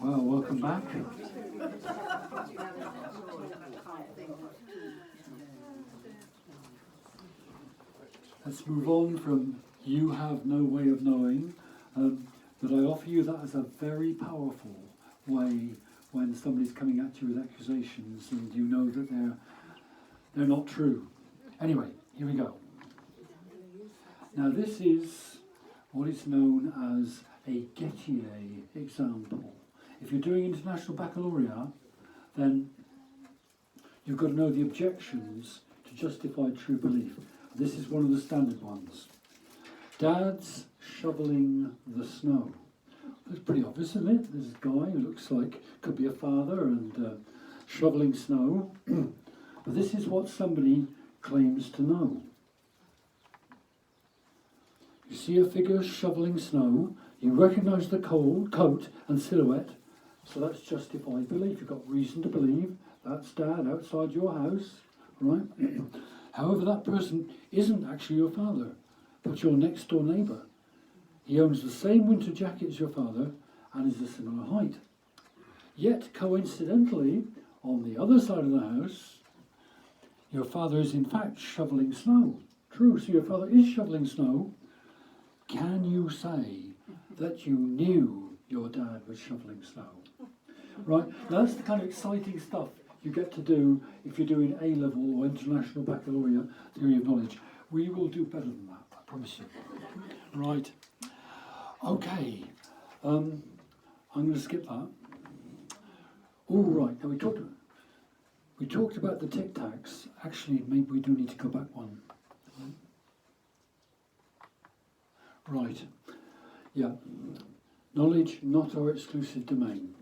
Well, welcome back. Let's move on from you have no way of knowing, but I offer you that as a very powerful way when somebody's coming at you with accusations and you know that they're not true. Anyway, here we go. Now this is what is known as a Gettier example. If you're doing International Baccalaureate, then you've got to know the objections to justify true belief. This is one of the standard ones. Dad's shoveling the snow. That's pretty obvious, isn't it? There's a guy who looks like could be a father and shoveling snow. But this is what somebody claims to know. You see a figure shoveling snow, you recognise the coat and silhouette, so that's justified belief. You've got reason to believe that's Dad outside your house, right? However, that person isn't actually your father, but your next door neighbour. He owns the same winter jacket as your father and is a similar height. Yet, coincidentally, on the other side of the house, your father is in fact shoveling snow. True, so your father is shoveling snow. Can you say that you knew your dad was shoveling snow? Right, that's the kind of exciting stuff you get to do if you're doing A-level or International Baccalaureate Theory of Knowledge. We will do better than that, I promise you. Right, okay, I'm going to skip that. All right, now we talked about the tic-tacs. Actually, maybe we do need to go back one. Right, yeah. Knowledge, not our exclusive domain.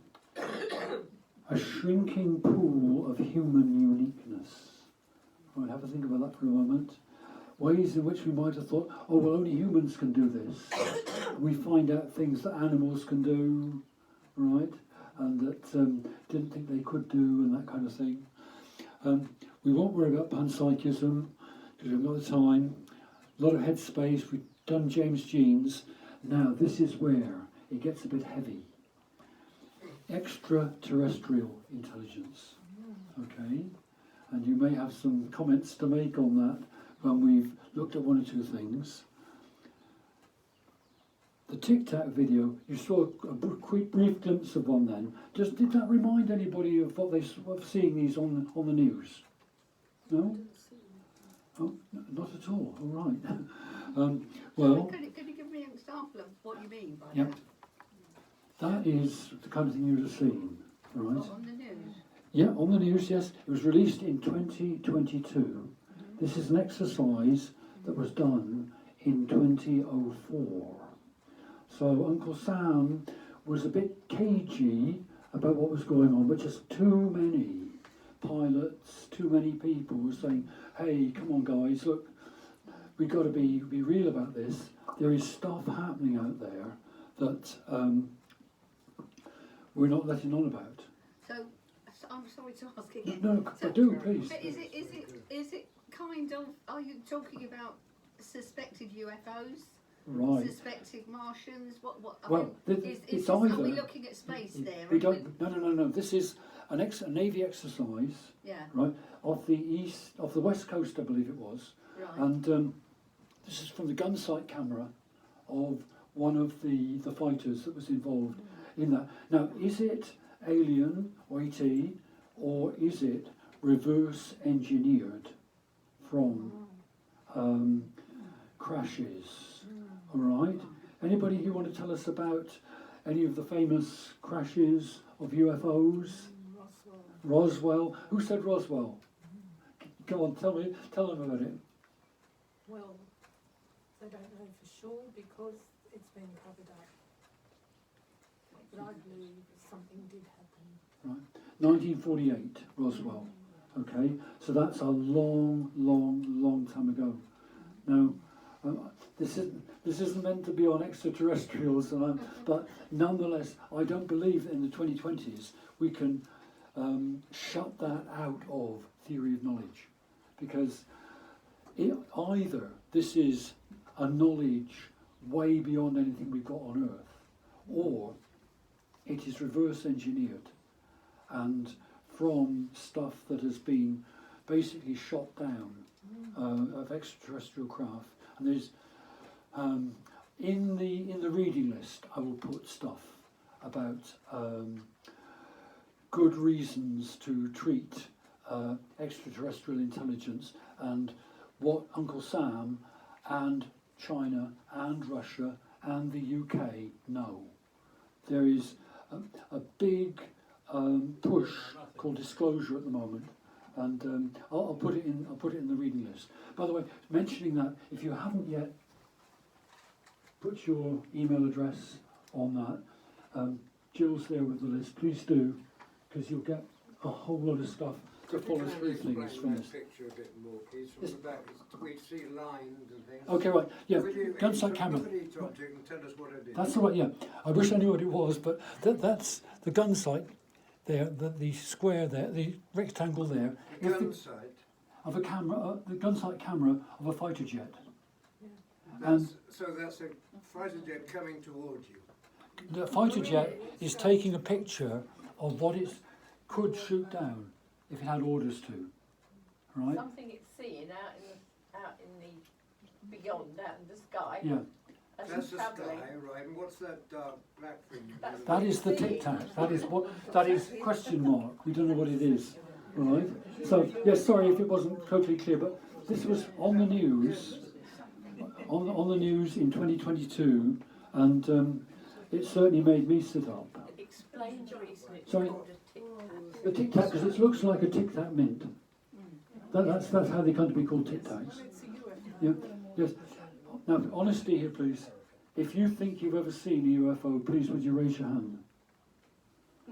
A shrinking pool of human uniqueness. Right, have a think about that for a moment. Ways in which we might have thought, oh, well, only humans can do this. We find out things that animals can do, right? And that didn't think they could do, and that kind of thing. We won't worry about panpsychism, because we've got the time. A lot of headspace. We've done James Jeans. Now, this is where it gets a bit heavy. Extraterrestrial intelligence. Okay? And you may have some comments to make on that when we've looked at one or two things. The Tic Tac video, you saw a quick brief glimpse of one then. Did that remind anybody of what of seeing these on the news? No? Oh, not at all. All right. Well, Could you give me an example of what you mean by that? That is the kind of thing you would have seen, right? What, on the news? Yeah, on the news, yes. It was released in 2022. This is an exercise that was done in 2004. So Uncle Sam was a bit cagey about what was going on, but just too many pilots, too many people were saying, hey, come on guys, look, we've got to be real about this. There is stuff happening out there that we're not letting on about. So I'm sorry to ask again. No, do, please. But is it kind of, are you talking about suspected UFOs? Right. Suspected Martians? Well, it's either. Are we looking at space there? We don't. No. This is a Navy exercise. Yeah. Right, off the west coast, I believe it was. Right. And this is from the gun sight camera of one of the fighters that was involved in that. Now, is it alien or ET, or is it reverse engineered from crashes? All right. Anybody who want to tell us about any of the famous crashes of UFOs? Roswell. Who said Roswell? Go on, tell them about it. Well, they don't know for sure because it's been covered up. But I believe something did happen. Right. 1948, Roswell. Okay, so that's a long time ago. Now, this isn't meant to be on extraterrestrials, but nonetheless, I don't believe that in the 2020s we can shut that out of theory of knowledge, because either this is a knowledge way beyond anything we've got on Earth, or it is reverse engineered, and from stuff that has been basically shot down of extraterrestrial craft. And there's in the reading list, I will put stuff about good reasons to treat extraterrestrial intelligence and what Uncle Sam and China and Russia and the UK know. There is a big push called disclosure at the moment, and I'll put it in the reading list. By the way, mentioning that, if you haven't yet put your email address on that, Jill's there with the list. Please do, because you'll get a whole lot of stuff to follow through things from this. Picture a bit more, please. From Yes. the back, we see lines and things. Okay, right. Yeah, Will you gunsight camera. look at each object and tell us what it is? That's all right. Yeah, I wish I knew what it was, but that's the gun sight there, the square there, the rectangle there. The If gun the- sight. of a camera, the gun sight camera of a fighter jet. So that's a fighter jet coming towards you. The fighter jet is taking a picture of what it could shoot down if it had orders to, right? Something it's seeing out in the beyond, out in the sky. Yeah, As That's it's the travelling. sky, right? And what's that dark black thing? That's that is the tic tac. That is what. That is question mark. We don't know what it is, right? So yes, sorry if it wasn't totally clear, but this was on the news, on the news in 2022, and it certainly made me sit up. Explain the reason it's Sorry? called a tic-tac. The tic tac, because it looks like a tic tac mint. That's how they come to be called tic tacs. Yeah. Yes. Now, honesty here, please. If you think you've ever seen a UFO, please would you raise your hand?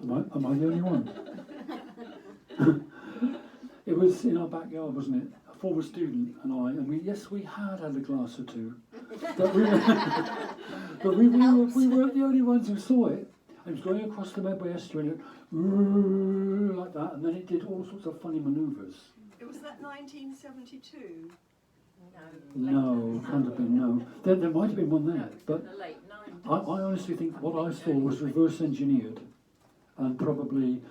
Am I the only one? It was in our backyard, wasn't it? A former student and I, and we had a glass or two, but we weren't the only ones who saw it. It was going across the Medway estuary, and it went like that, and then it did all sorts of funny manoeuvres. Was that 1972? No, can't have been, no. There might have been one No, there, it's but in the late 90s. I honestly think what I saw was reverse engineered and probably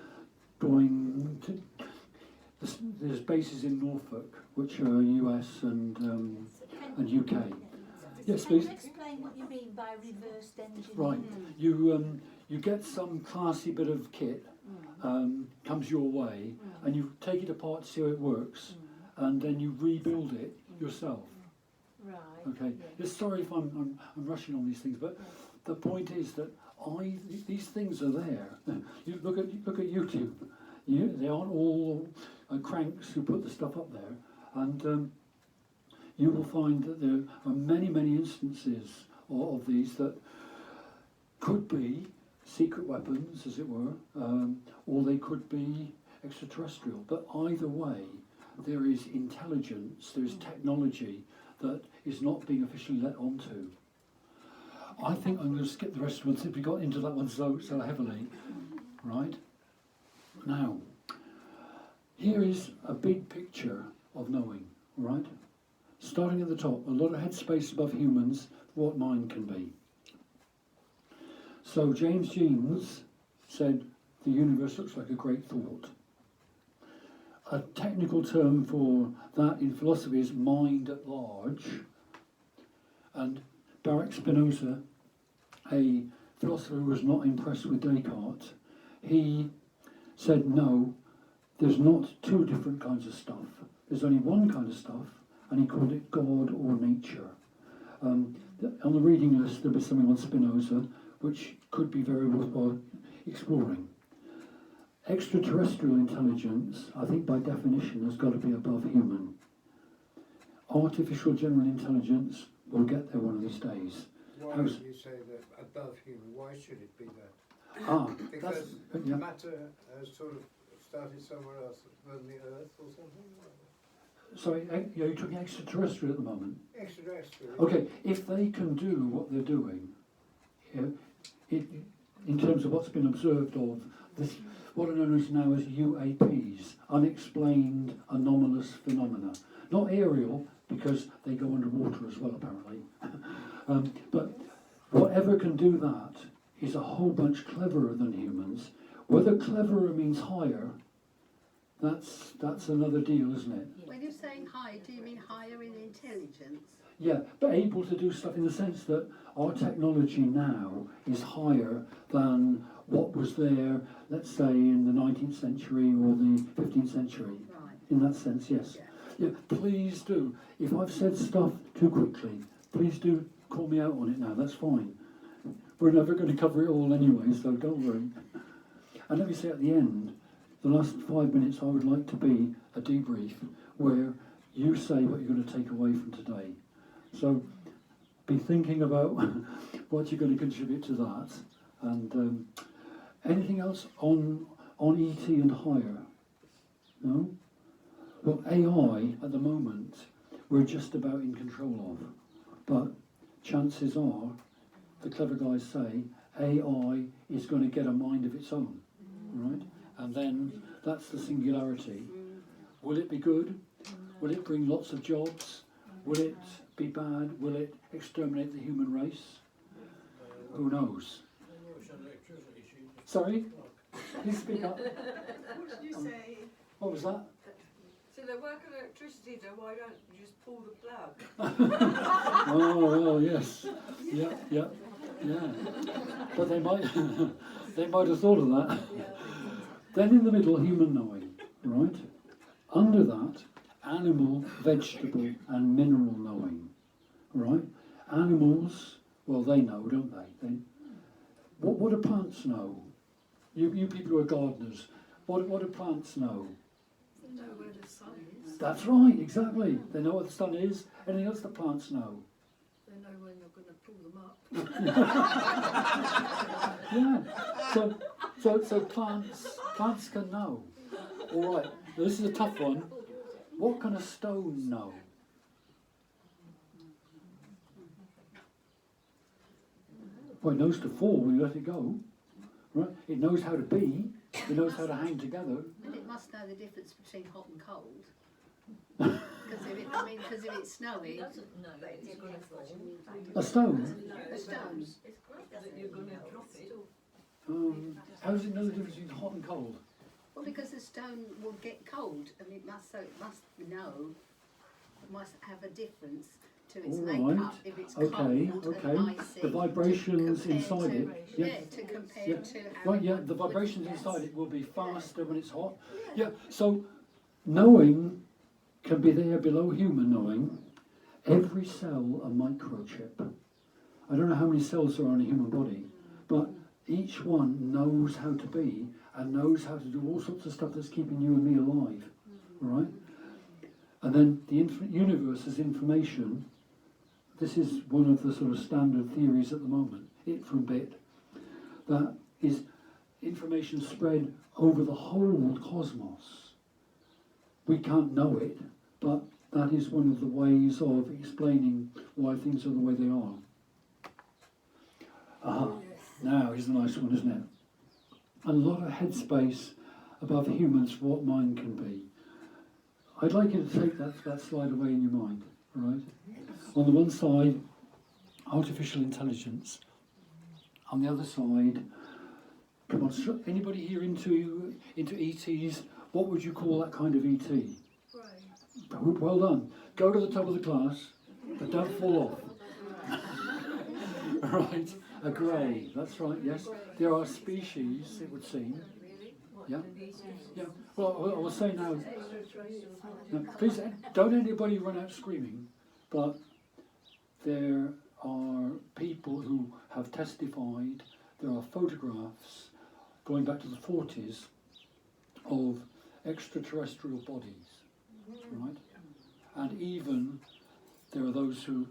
going to. There's bases in Norfolk which are US and UK. Yes, please. Can you explain what you mean by reversed engineering? Right, you get some classy bit of kit comes your way, and you take it apart to see how it works, and then you rebuild it yourself. Right. Okay. Yes, sorry if I'm rushing on these things, but the point is that these things are there. You look at YouTube. They aren't all cranks who put the stuff up there, and you will find that there are many instances of these that could be secret weapons, as it were, or they could be extraterrestrial. But either way, there is intelligence, there is technology that is not being officially let onto. I think I'm going to skip the rest of it since we got into that one so heavily. Right? Now, here is a big picture of knowing, right? Starting at the top, a lot of headspace above humans, what mind can be. So James Jeans said, the universe looks like a great thought. A technical term for that in philosophy is mind at large. And Baruch Spinoza, a philosopher who was not impressed with Descartes, he said, no, there's not two different kinds of stuff. There's only one kind of stuff, and he called it God or nature. On the reading list, there'll be something on Spinoza, which could be very worthwhile exploring. Extraterrestrial intelligence, I think by definition, has got to be above human. Artificial general intelligence will get there one of these days. Why would you say that above human? Why should it be that? Because yeah. matter has sort of started somewhere else than the Earth or something? Sorry, you're talking extraterrestrial at the moment. Extraterrestrial. Okay, if they can do what they're doing, in terms of what's been observed of this, what are known as now as UAPs, unexplained anomalous phenomena. Not aerial, because they go underwater as well, apparently. But whatever can do that is a whole bunch cleverer than humans. Whether cleverer means higher, that's another deal, isn't it? When you're saying high, do you mean higher in intelligence? Yeah, but able to do stuff in the sense that our technology now is higher than what was there, let's say, in the 19th century or the 15th century. Right. In that sense, yes. Yeah, please do. If I've said stuff too quickly, please do call me out on it now. That's fine. We're never going to cover it all anyway, so don't worry. And let me say at the end, the last 5 minutes I would like to be a debrief where you say what you're going to take away from today. So be thinking about what you're going to contribute to that. And anything else on ET and higher? No? Well, AI at the moment we're just about in control of. But chances are, the clever guys say, AI is going to get a mind of its own, right? And then that's the singularity. Will it be good? Will it bring lots of jobs? Will it be bad? Will it exterminate the human race? Who knows? Sorry? Please speak up. What did you say? What was that? So they work on electricity, so why don't you just pull the plug? Oh, well, yes. Yeah. But they might have thought of that. Then in the middle, human knowing, right? Under that, animal, vegetable, and mineral knowing, right? Animals, well, they know, don't they? What do plants know? You people who are gardeners, what do plants know? Know where the sun is. That's right, exactly. They know what the sun is. Anything else the plants know? They know when you're going to pull them up. Yeah. So plants can know. All right. Now this is a tough one. What can a stone know? Well, it knows to fall when you let it go. Right? It knows how to be. It knows how to hang together. And it must know the difference between hot and cold. Because if it's snowing, A stone? a stone. You're going to drop it. How does it know the difference between hot and cold? Well, because the stone will get cold, and it must have a difference to its All makeup right. if it's Okay. cold and icy. The vibrations compared inside to, it. Yeah, to compare Yeah. to how Right, it yeah, would- the would- vibrations yes. inside it will be faster when it's hot. Yeah, so knowing can be there below human knowing. Every cell a microchip. I don't know how many cells there are in a human body, but each one knows how to be and knows how to do all sorts of stuff that's keeping you and me alive, right? And then the universe is information. This is one of the sort of standard theories at the moment, it from bit, that is information spread over the whole cosmos. We can't know it, but that is one of the ways of explaining why things are the way they are. Now, here's a nice one, isn't it? A lot of headspace above humans for what mind can be. I'd like you to take that slide away in your mind, all right? On the one side, artificial intelligence. On the other side, come on, anybody here into ETs? What would you call that kind of ET? Well done. Go to the top of the class, but don't fall off. Right, a grey, that's right, yes. There are species, it would seem. Yeah. Well, I will say now, please don't anybody run out screaming, but there are people who have testified, there are photographs going back to the 40s of extraterrestrial bodies, right? And even there are those who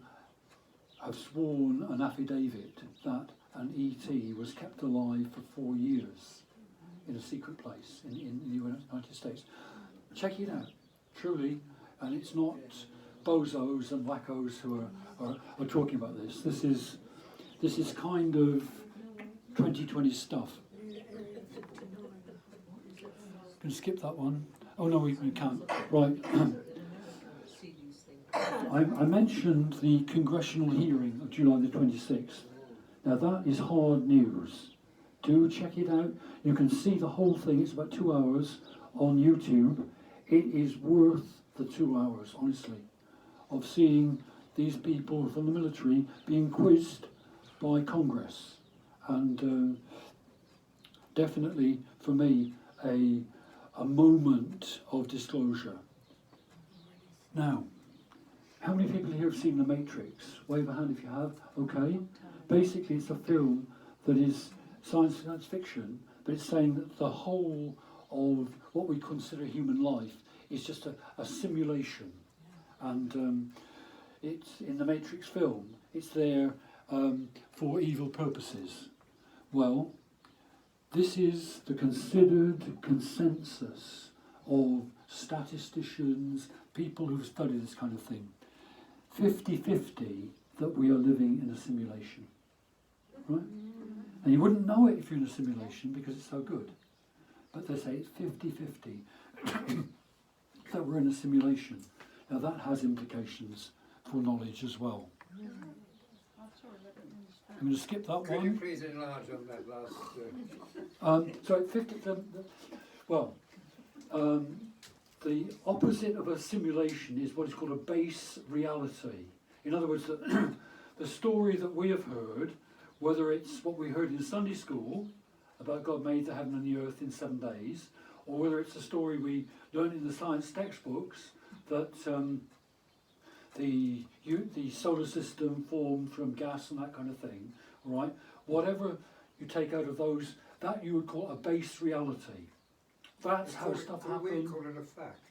have sworn an affidavit that an ET was kept alive for 4 years in a secret place in the United States. Check it out, truly, and it's not bozos and wackos who are talking about this. This is kind of 2020 stuff. Can skip that one. Oh no, we can't. Right. I mentioned the congressional hearing of July the 26th. Now that is hard news. Do check it out. You can see the whole thing. It's about 2 hours on YouTube. It is worth the 2 hours, honestly, of seeing these people from the military being quizzed by Congress. And definitely, for me, a moment of disclosure. Now, how many people here have seen The Matrix? Wave a hand if you have. Okay. Basically, it's a film that is science fiction, but it's saying that the whole of what we consider human life is just a simulation. And it's in the Matrix film, it's there for evil purposes. Well, this is the considered consensus of statisticians, people who've studied this kind of thing. 50-50 that we are living in a simulation. Right? And you wouldn't know it if you're in a simulation because it's so good. But they say it's 50-50 that we're in a simulation. Now that has implications for knowledge as well. I'm going to skip that Could you one. please enlarge on that last? So 50. The opposite of a simulation is what is called a base reality. In other words, the story that we have heard, whether it's what we heard in Sunday school about God made the heaven and the earth in 7 days, or whether it's a story we learned in the science textbooks that the solar system formed from gas and that kind of thing, right? Whatever you take out of those, that you would call a base reality. That's how stuff We happens. call it a fact.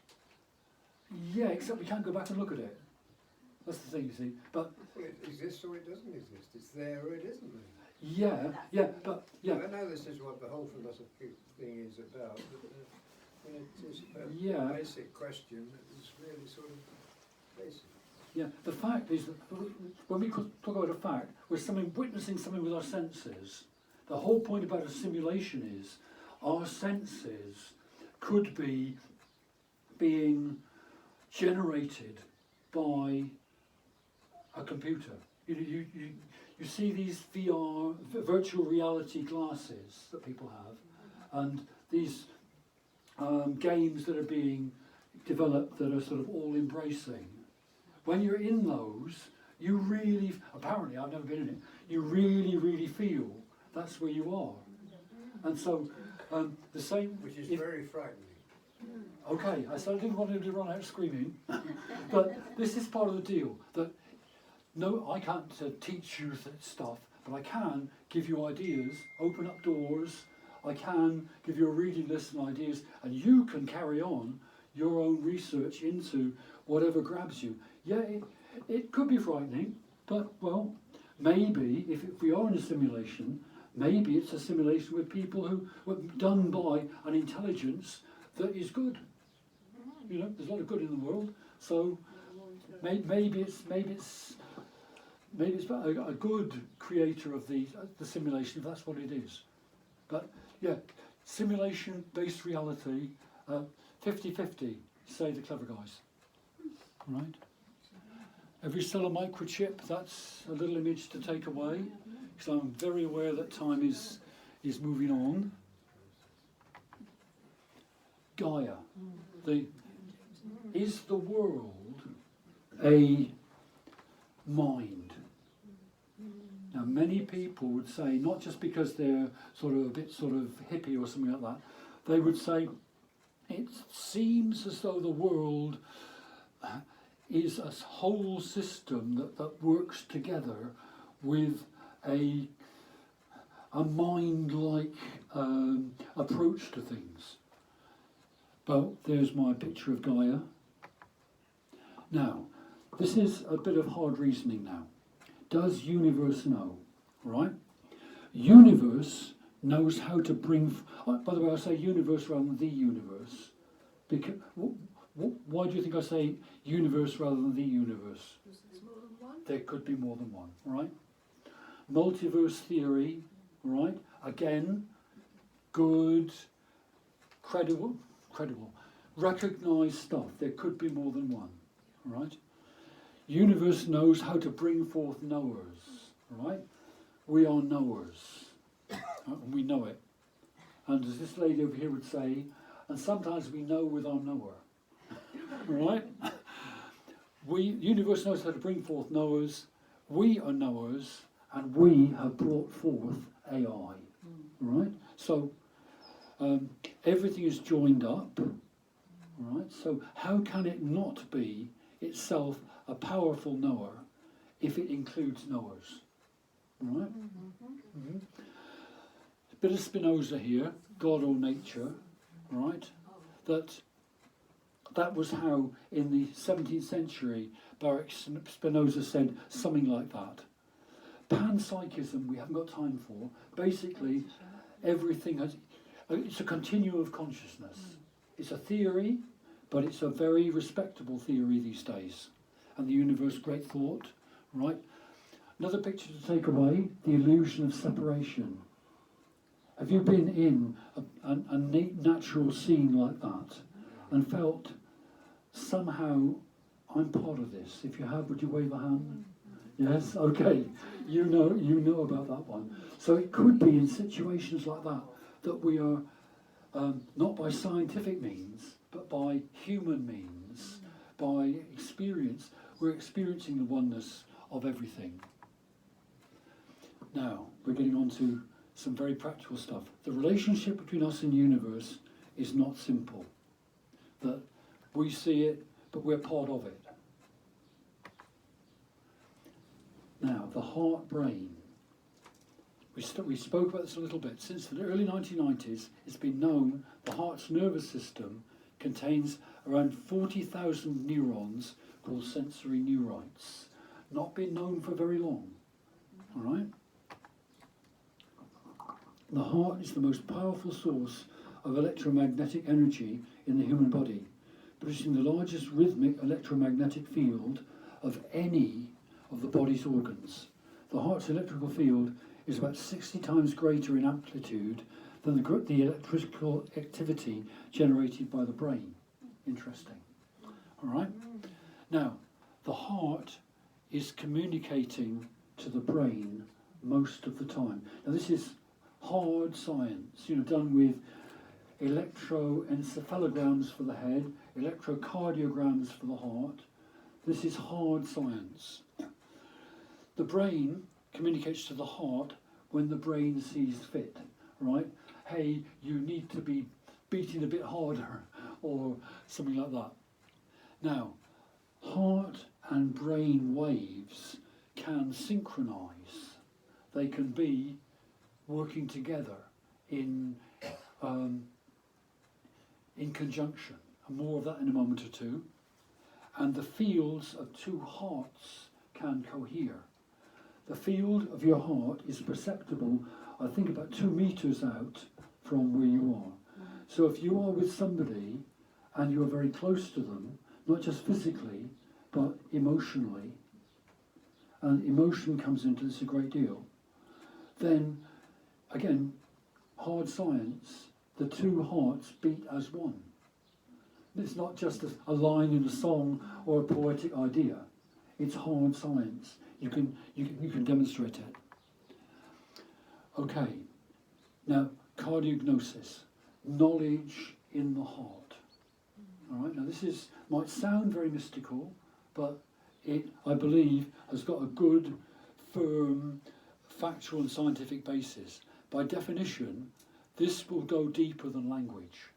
Yeah, except we can't go back and look at it. That's the thing, you see. But Well, it exists or it doesn't exist. It's there or it isn't there. yeah. I know this is what the whole philosophy thing is about, but when it is a Yeah. basic question that is really sort of basic. Yeah, the fact is that when we talk about a fact, we're witnessing something with our senses. The whole point about a simulation is our senses could be being generated by a computer. You see these VR, virtual reality glasses that people have, and these games that are being developed that are sort of all embracing. When you're in those, you really, apparently I've never been in it, you really feel that's where you are. And so the same, Which is if- very frightening. okay, I didn't want him to run out screaming, but this is part of the deal, that no, I can't teach you stuff, but I can give you ideas, open up doors, I can give you a reading list and ideas, and you can carry on your own research into whatever grabs you. Yeah, it could be frightening, but, well, maybe, if we are in a simulation, maybe it's a simulation with people who were done by an intelligence that is good. You know, there's a lot of good in the world, so maybe it's a good creator of the simulation, if that's what it is. But yeah, simulation-based reality, 50-50, say the clever guys. Right? Every cell a microchip, that's a little image to take away, because I'm very aware that time is moving on. Gaia. Is the world a mind? Now, many people would say, not just because they're sort of a bit sort of hippie or something like that, they would say, it seems as though the world is a whole system that works together with a mind-like approach to things. Well, there's my picture of Gaia. Now, this is a bit of hard reasoning now. Does universe know? Right? Universe knows how to bring... by the way, I say universe rather than the universe. Because, why do you think I say universe rather than the universe? There's more than one. There could be more than one, right? Multiverse theory, right? Again, good, credible, recognised stuff. There could be more than one, right? Universe knows how to bring forth knowers, right? we are knowers. And we know it. And as this lady over here would say, and sometimes we know with our knower. Right? Universe knows how to bring forth knowers. We are knowers, and we have brought forth AI. Right? So everything is joined up. Right? So how can it not be itself a powerful knower if it includes knowers? Right? Mm-hmm. A bit of Spinoza here, God or nature. Right? That was how in the 17th century Baruch Spinoza said something like that. Panpsychism we haven't got time for. Basically everything it's a continuum of consciousness. It's a theory, but it's a very respectable theory these days. And the universe, great thought, right? Another picture to take away, the illusion of separation. Have you been in a natural scene like that and felt somehow I'm part of this? If you have, would you wave a hand? Yes? Okay. You know about that one. So it could be in situations like that we are, not by scientific means, but by human means, by experience, we're experiencing the oneness of everything. Now, we're getting on to some very practical stuff. The relationship between us and the universe is not simple. That we see it, but we're part of it. Now, the heart-brain. We spoke about this a little bit. Since the early 1990s, it's been known the heart's nervous system contains around 40,000 neurons called sensory neurites. Not been known for very long. All right? The heart is the most powerful source of electromagnetic energy in the human body, producing the largest rhythmic electromagnetic field of any of the body's organs. The heart's electrical field is about 60 times greater in amplitude than the electrical activity generated by the brain. Interesting. All right? Now, the heart is communicating to the brain most of the time. Now, this is hard science, done with electroencephalograms for the head, electrocardiograms for the heart. This is hard science. The brain communicates to the heart when the brain sees fit, right? Hey, you need to be beating a bit harder, or something like that. Now, heart and brain waves can synchronize. They can be working together in conjunction. And more of that in a moment or two. And the fields of two hearts can cohere. The field of your heart is perceptible, I think, about 2 meters out from where you are. So if you are with somebody and you are very close to them, not just physically, but emotionally, and emotion comes into this a great deal, then, again, hard science, the two hearts beat as one. It's not just a line in a song or a poetic idea. It's hard science. You can demonstrate it. Okay. Now, cardiognosis, knowledge in the heart. All right. Now, this might sound very mystical, but it, I believe, has got a good, firm, factual and scientific basis. By definition, this will go deeper than language.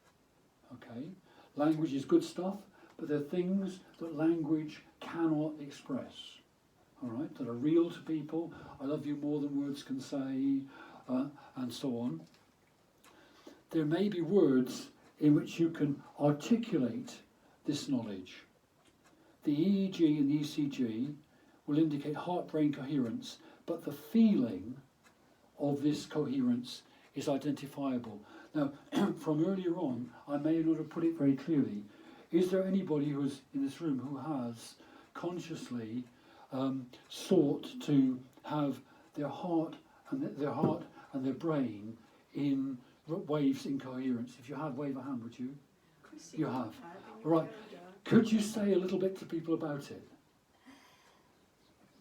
Okay. Language is good stuff, but there are things that language cannot express. All right, that are real to people. I love you more than words can say, and so on. There may be words in which you can articulate this knowledge. The EEG and the ECG will indicate heart-brain coherence, but the feeling of this coherence is identifiable. Now, from earlier on, I may not have put it very clearly. Is there anybody who's in this room who has consciously sought to have their heart and their brain in waves in coherence? If you have, wave a hand, would you? You have. All right. Could you say a little bit to people about it?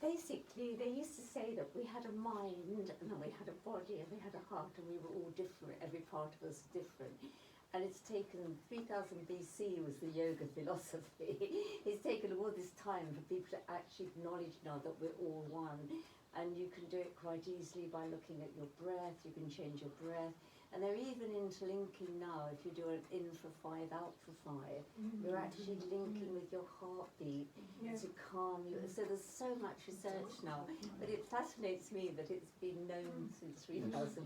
basically, they used to say that we had a mind and then we had a body and we had a heart and we were all different, every part of us different. And it's taken 3000 BC was the yoga philosophy. It's taken all this time for people to actually acknowledge now that we're all one. And you can do it quite easily by looking at your breath, you can change your breath. And they're even interlinking now, if you do an in for 5, out for 5, you're actually linking with your heartbeat to calm you. So there's so much research now, but it fascinates me that it's been known since 3000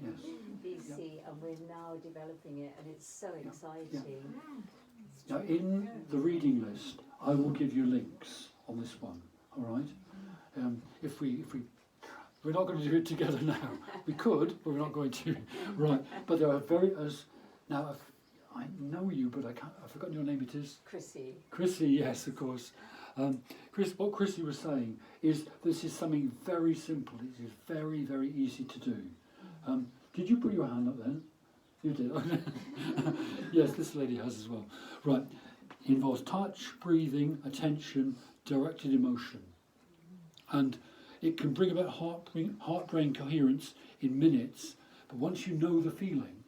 BC and we're now developing it, and it's so exciting. Now, in the reading list, I will give you links on this one, all right? If we're not going to do it together now. We could, but we're not going to. Right, but there are now I know you, but I've forgotten your name. It is Chrissy. Chrissy, yes, of course. What Chrissy was saying is this is something very simple. It is very, very easy to do. Did you put your hand up then? You did. Yes, this lady has as well. Right, it involves touch, breathing, attention, directed emotion, and it can bring about heart-brain coherence in minutes, but once you know the feeling,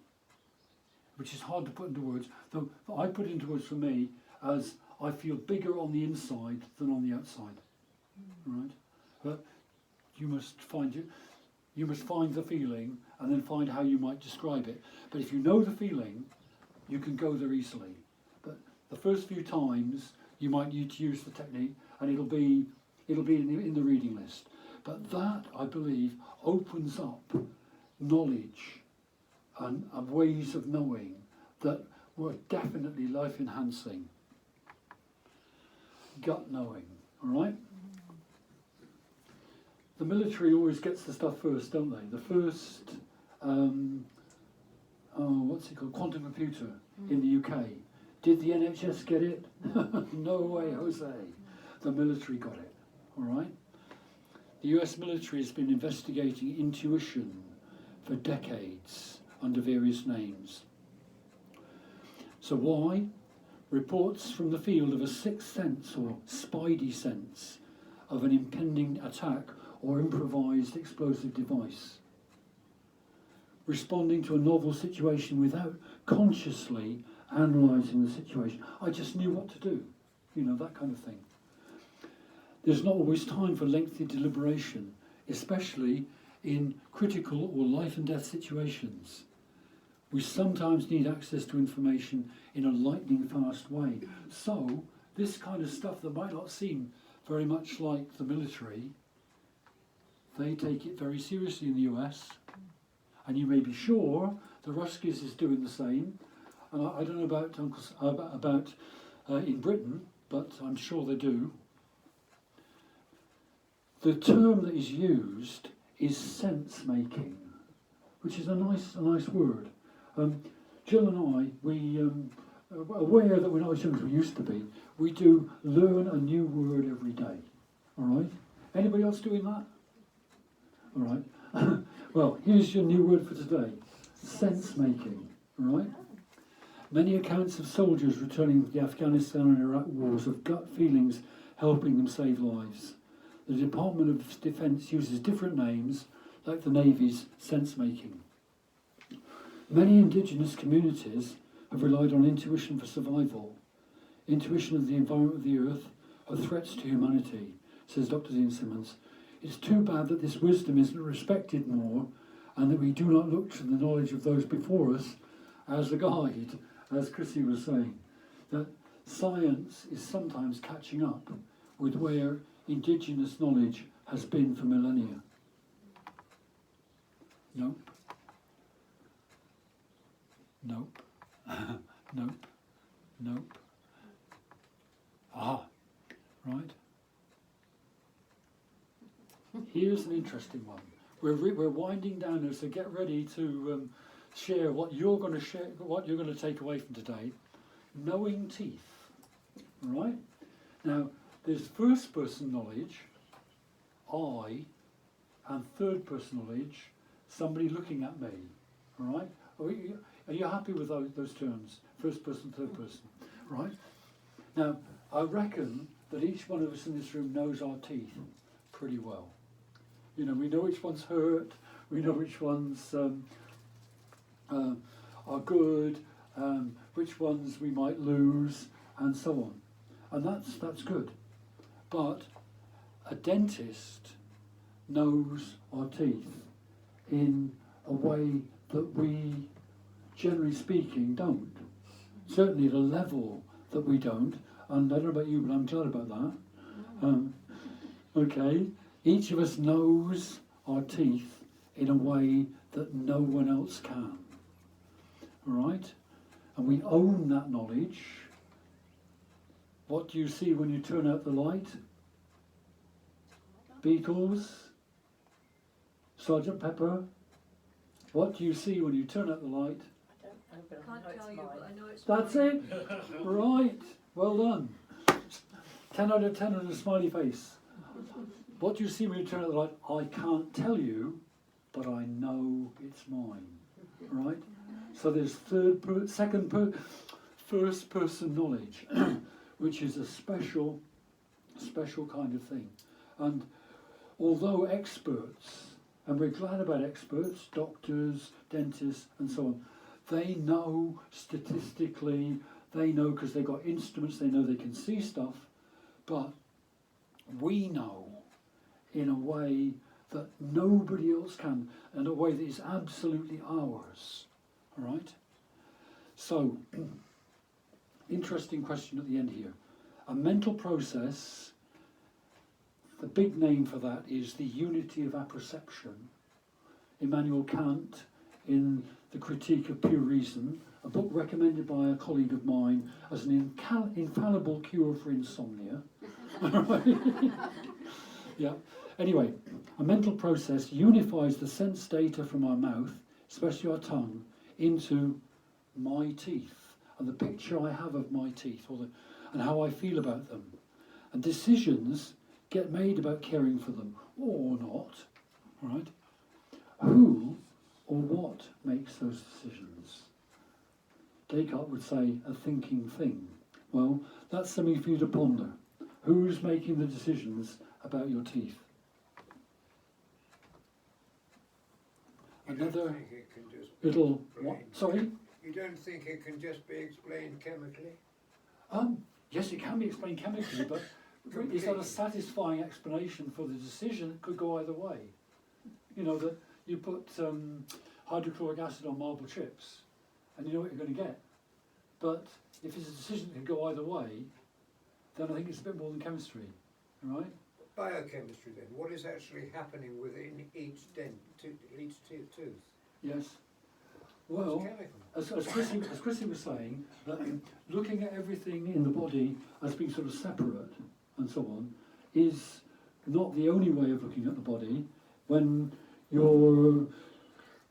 which is hard to put into words, though I put it into words for me as I feel bigger on the inside than on the outside, right? But you must find the feeling and then find how you might describe it. But if you know the feeling, you can go there easily. But the first few times you might need to use the technique, and it'll be in the reading list. But that, I believe, opens up knowledge and ways of knowing that were definitely life-enhancing. Gut knowing, all right? The military always gets the stuff first, don't they? The first, what's it called, quantum computer in the UK. Did the NHS get it? No way, Jose. The military got it, all right? The US military has been investigating intuition for decades under various names. So why? Reports from the field of a sixth sense or spidey sense of an impending attack or improvised explosive device. Responding to a novel situation without consciously analysing the situation. I just knew what to do, that kind of thing. There's not always time for lengthy deliberation, especially in critical or life and death situations. We sometimes need access to information in a lightning fast way. So this kind of stuff that might not seem very much like the military, they take it very seriously in the US. And you may be sure the Ruskies is doing the same. And I don't know about in Britain, but I'm sure they do. The term that is used is sense-making, which is a nice word. Jill and I, we aware that we're not as young as we used to be, we do learn a new word every day. All right? Anybody else doing that? All right. Well, here's your new word for today: sense-making. All right. Many accounts of soldiers returning from the Afghanistan and Iraq wars of gut feelings helping them save lives. The Department of Defence uses different names, like the Navy's sense-making. Many indigenous communities have relied on intuition for survival. Intuition of the environment of the earth are threats to humanity, says Dr. Dean Simmons. It's too bad that this wisdom isn't respected more, and that we do not look to the knowledge of those before us as a guide, as Chrissy was saying. That science is sometimes catching up with where indigenous knowledge has been for millennia. Nope. Nope. Nope. Nope. Ah, right. Here's an interesting one. We're winding down now, so get ready to share what you're going to take away from today. Knowing teeth. All right? Now, there's first-person knowledge, I, and third-person knowledge, somebody looking at me. All right? Are you happy with those terms? First person, third person. Right? Now, I reckon that each one of us in this room knows our teeth pretty well. You know, we know which ones hurt, we know which ones are good, which ones we might lose, and so on. And that's good. But a dentist knows our teeth in a way that we, generally speaking, don't. Certainly at a level that we don't, and I don't know about you, but I'm glad about that. Okay, each of us knows our teeth in a way that no one else can. All right? And we own that knowledge. What do you see when you turn out the light? Beetles? Sergeant Pepper? What do you see when you turn out the light? I don't know, but I Can't know it's tell you, mine. but I know it's That's mine. it. Right. Well done. 10 out of 10 and a smiley face. What do you see when you turn out the light? I can't tell you, but I know it's mine. Right? So there's first person knowledge, which is a special kind of thing. And although experts, and we're glad about experts, doctors, dentists, and so on, they know statistically, they know because they've got instruments, they know they can see stuff, but we know in a way that nobody else can, in a way that is absolutely ours. All right? So, interesting question at the end here. A mental process, the big name for that is the unity of apperception. Immanuel Kant, in The Critique of Pure Reason, a book recommended by a colleague of mine as an infallible cure for insomnia. Yeah. Anyway, a mental process unifies the sense data from our mouth, especially our tongue, into my teeth and the picture I have of my teeth, and how I feel about them. And decisions get made about caring for them or not. Right? Who or what makes those decisions? Descartes would say a thinking thing. Well, that's something for you to ponder. Who's making the decisions about your teeth? You don't Another think it can just be little what? explained- Sorry? You don't think it can just be explained chemically? Yes, it can be explained chemically, but is that a satisfying explanation for the decision? It could go either way. You know, that you put hydrochloric acid on marble chips and you know what you're going to get. But if it's a decision that can go either way, then I think it's a bit more than chemistry, right? Biochemistry then, what is actually happening within each tooth? Yes. What's Well, chemical? as Chrissy was saying, that looking at everything in the body as being sort of separate and so on is not the only way of looking at the body when you're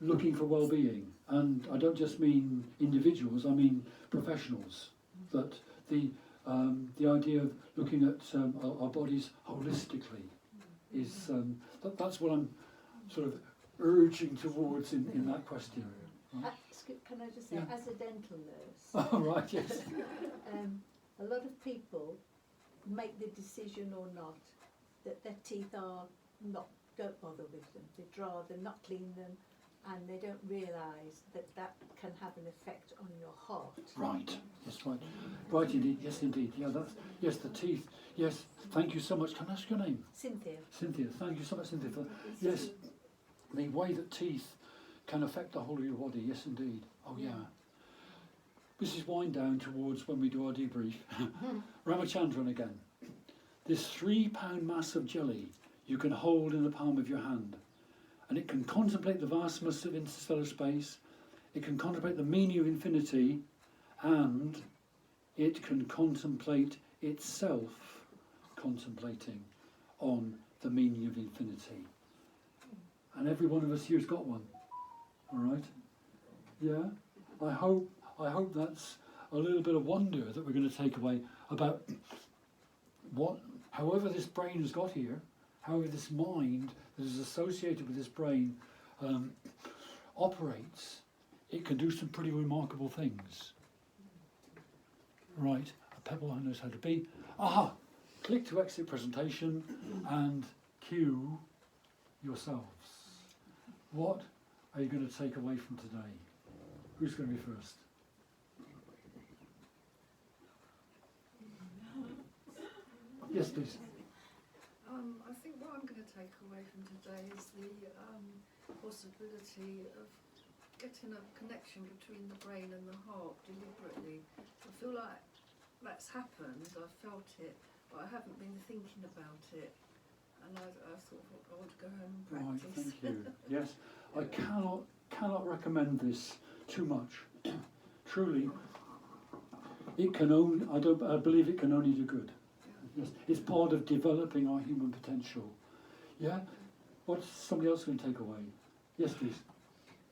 looking for well-being. And I don't just mean individuals, I mean professionals. That the idea of looking at our bodies holistically is that's what I'm sort of urging towards in that question. Right? Can I just say, Yeah. as a dental nurse, Oh, right, yes. a lot of people make the decision or not that their teeth are not, don't bother with them. They'd rather not clean them, and they don't realise that that can have an effect on your heart. Right, yes, right. Right, indeed, yes, indeed. Yeah, yes, the teeth. Yes, thank you so much. Can I ask your name? Cynthia. Cynthia, thank you so much, Cynthia. Yes, the way that teeth can affect the whole of your body, yes, indeed. Oh, yeah. This is wind down towards when we do our debrief. Ramachandran again. This 3-pound mass of jelly you can hold in the palm of your hand, and it can contemplate the vastness of interstellar space, it can contemplate the meaning of infinity, and it can contemplate itself contemplating on the meaning of infinity. And every one of us here's got one. All right? Yeah? I hope that's a little bit of wonder that we're going to take away about however this brain has got here, however this mind that is associated with this brain operates, it can do some pretty remarkable things. Right, a pebble knows how to be. Aha! Click to exit presentation and cue yourselves. What are you going to take away from today? Who's going to be first? Yes, please. I think what I'm going to take away from today is the possibility of getting a connection between the brain and the heart deliberately. I feel like that's happened, I've felt it, but I haven't been thinking about it. And I thought, well, I want to go home and Right, practice. thank you. Yes, I cannot recommend this too much. Truly, it can only, I believe it can only do good. Yes, it's part of developing our human potential. Yeah? What's somebody else going to take away? Yes, please.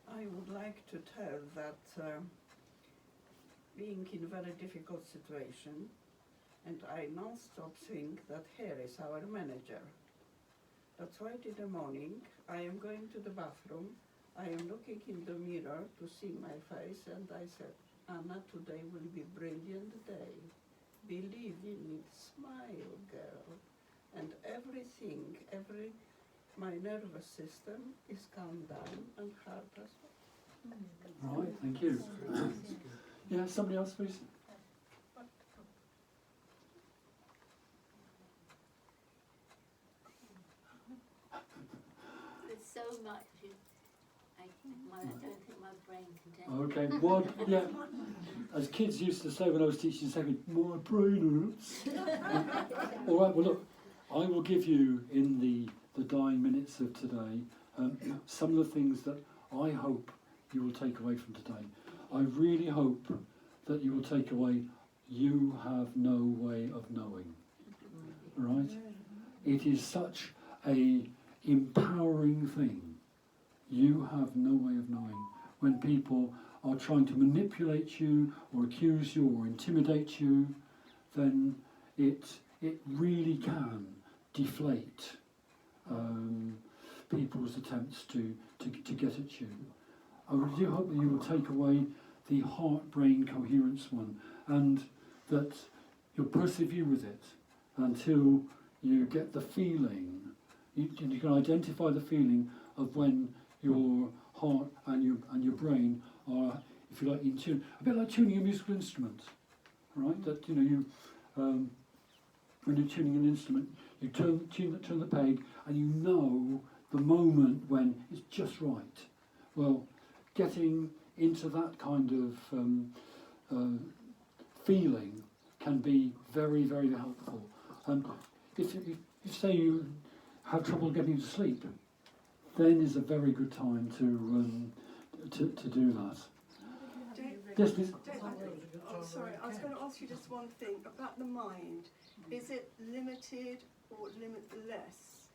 I would like to tell that being in a very difficult situation, and I non-stop think that here is our manager. That's why in the morning I am going to the bathroom, I am looking in the mirror to see my face, and I said, Anna, today will be a brilliant day. Believe in it, smile, girl. And everything, my nervous system is calmed down and heart as well. Right, thank you. Yeah, somebody else, please. There's so much. I don't think my brain can take. Okay, one, yeah. As kids used to say when I was teaching second, my brain hurts. All right, well look, I will give you in the dying minutes of today some of the things that I hope you will take away from today. I really hope that you will take away, you have no way of knowing. Right? It is such a empowering thing. You have no way of knowing. When people are trying to manipulate you or accuse you or intimidate you, then it really can deflate people's attempts to get at you. I really do hope that you will take away the heart-brain coherence one, and that you'll persevere with it until you get the feeling, you can identify the feeling of when your heart and your brain are, if you like, in tune. A bit like tuning a musical instrument, right? That you when you're tuning an instrument, you turn the peg, and you know the moment when it's just right. Well, getting into that kind of feeling can be very, very helpful. If say you have trouble getting to sleep, then is a very good time to do that. Yes, please. Sorry, I was going to ask you just one thing about the mind. Is it limited or limitless?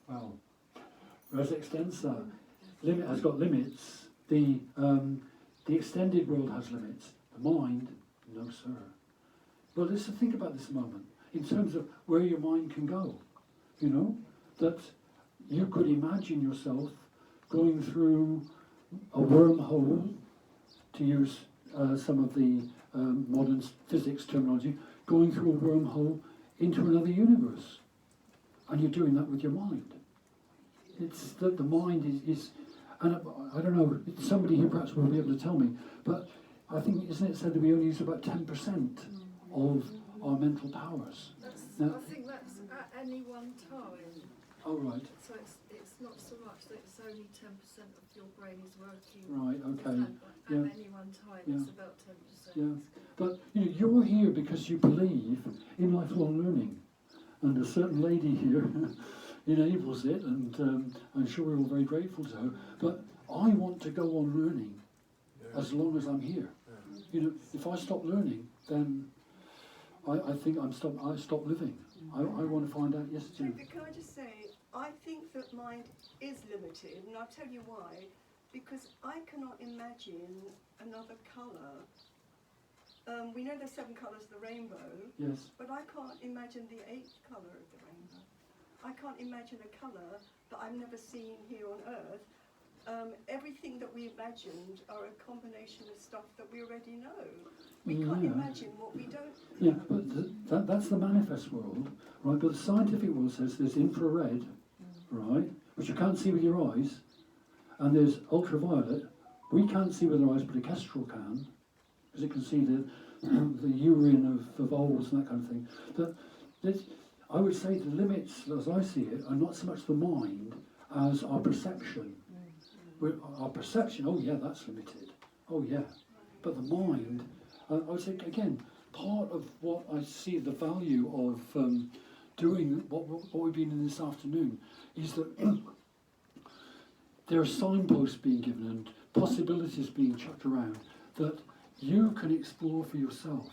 Well, res extensa, limit has got limits. The extended world has limits. The mind, no sir. Well, let's think about this a moment in terms of where your mind can go. You know, that you could imagine yourself going through a wormhole, to use some of the modern physics terminology, going through a wormhole into another universe. And you're doing that with your mind. It's that the mind is and I don't know, somebody here perhaps will be able to tell me, but I think, isn't it said that we only use about 10% of our mental powers? Now, I think that's at any one time. oh, right. So it's not so much that it's only 10% of your brain is working. Right, okay. At Yeah. any one time, Yeah. it's about 10%. Yeah. But you're here because you believe in lifelong learning. And a certain lady here enables it, and I'm sure we're all very grateful to her. But I want to go on learning as long as I'm here. If I stop learning, then I think I stop living. I want to find out. Yes, Jim. David, can I just say, I think that mind is limited, and I'll tell you why. Because I cannot imagine another colour. We know there's 7 colours of the rainbow, Yes. but I can't imagine the 8th colour of the rainbow. I can't imagine a colour that I've never seen here on Earth. Everything that we imagined are a combination of stuff that we already know. We can't imagine what we don't know. Yeah, but that's the manifest world, right? But the scientific world says there's infrared right, which you can't see with your eyes, and there's ultraviolet. We can't see with our eyes, but a kestrel can, because it can see the urine of owls and that kind of thing. But I would say the limits, as I see it, are not so much the mind as our perception. Our perception, oh yeah, that's limited. Oh yeah. But the mind, I would say, again, part of what I see the value of doing what we've been in this afternoon is that there are signposts being given and possibilities being chucked around that you can explore for yourself.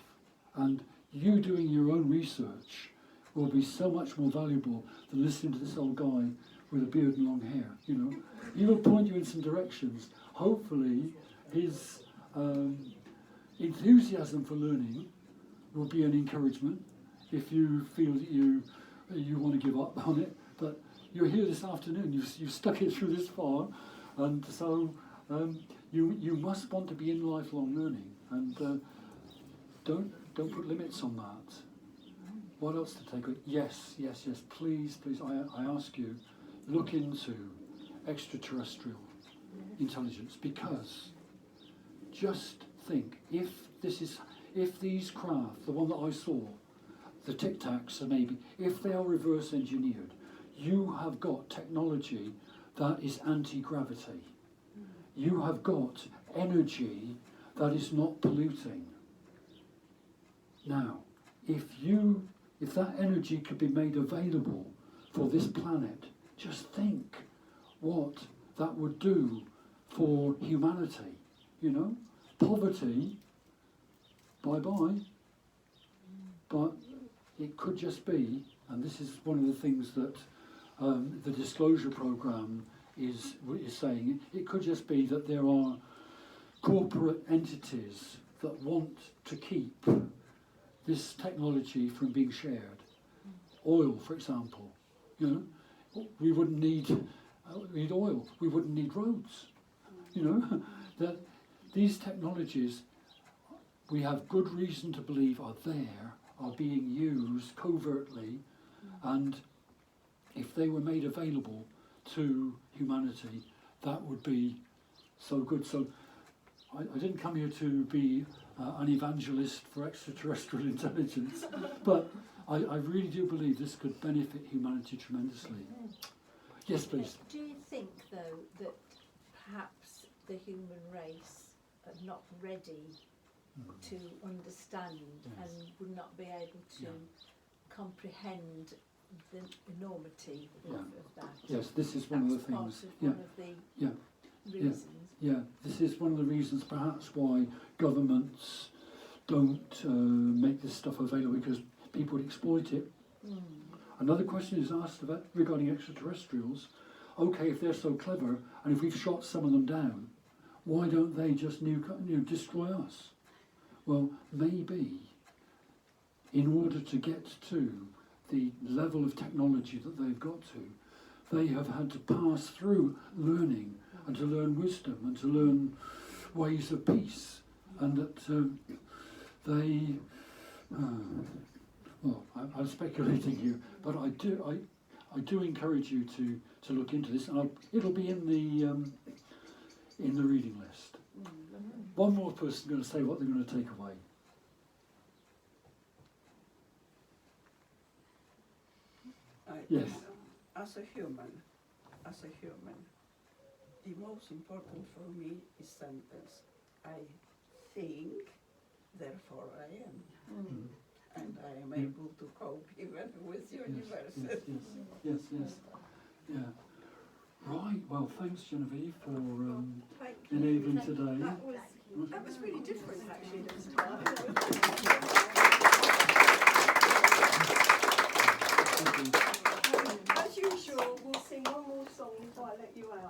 And you doing your own research will be so much more valuable than listening to this old guy with a beard and long hair, you know. He will point you in some directions. Hopefully his enthusiasm for learning will be an encouragement if you feel that you want to give up on it. But you're here this afternoon, you've stuck it through this far, and so you must want to be in lifelong learning, and don't put limits on that. What else to take away? Yes, please, I ask you, look into extraterrestrial intelligence, because just think, if these craft, the one that I saw, the Tic Tacs, maybe, if they are reverse engineered, you have got technology that is anti-gravity. You have got energy that is not polluting. Now, if that energy could be made available for this planet, just think what that would do for humanity. You know, poverty, bye-bye. But it could just be, and this is one of the things that the disclosure program is saying, it could just be that there are corporate entities that want to keep this technology from being shared. Oil, for example, you know, we wouldn't need oil, we wouldn't need roads, you know. That these technologies, we have good reason to believe are being used covertly, and if they were made available to humanity, that would be so good. So I didn't come here to be an evangelist for extraterrestrial intelligence, but I really do believe this could benefit humanity tremendously. Yes, please. Do you think, though, that perhaps the human race are not ready to understand and would not be able to comprehend the enormity of that? Yes, this is one of the things. One of the reasons. Yeah, this is one of the reasons perhaps why governments don't make this stuff available, because people would exploit it. Another question is asked about regarding extraterrestrials. Okay, if they're so clever, and if we've shot some of them down, why don't they just destroy us? Well, maybe in order to get to the level of technology that they've got to, they have had to pass through learning, and to learn wisdom, and to learn ways of peace, and that they. Well, I'm speculating here, but I do encourage you to look into this, and it'll be in the reading list. One more person going to say what they're going to take away. Yes. As a human, the most important for me is sentence. I think, therefore I am. And I am able to cope even with universes. Yes. Yeah. Right, well, thanks, Genevieve, for enabling today. That was really different, actually, this time. As usual, we'll sing one more song before I let you out.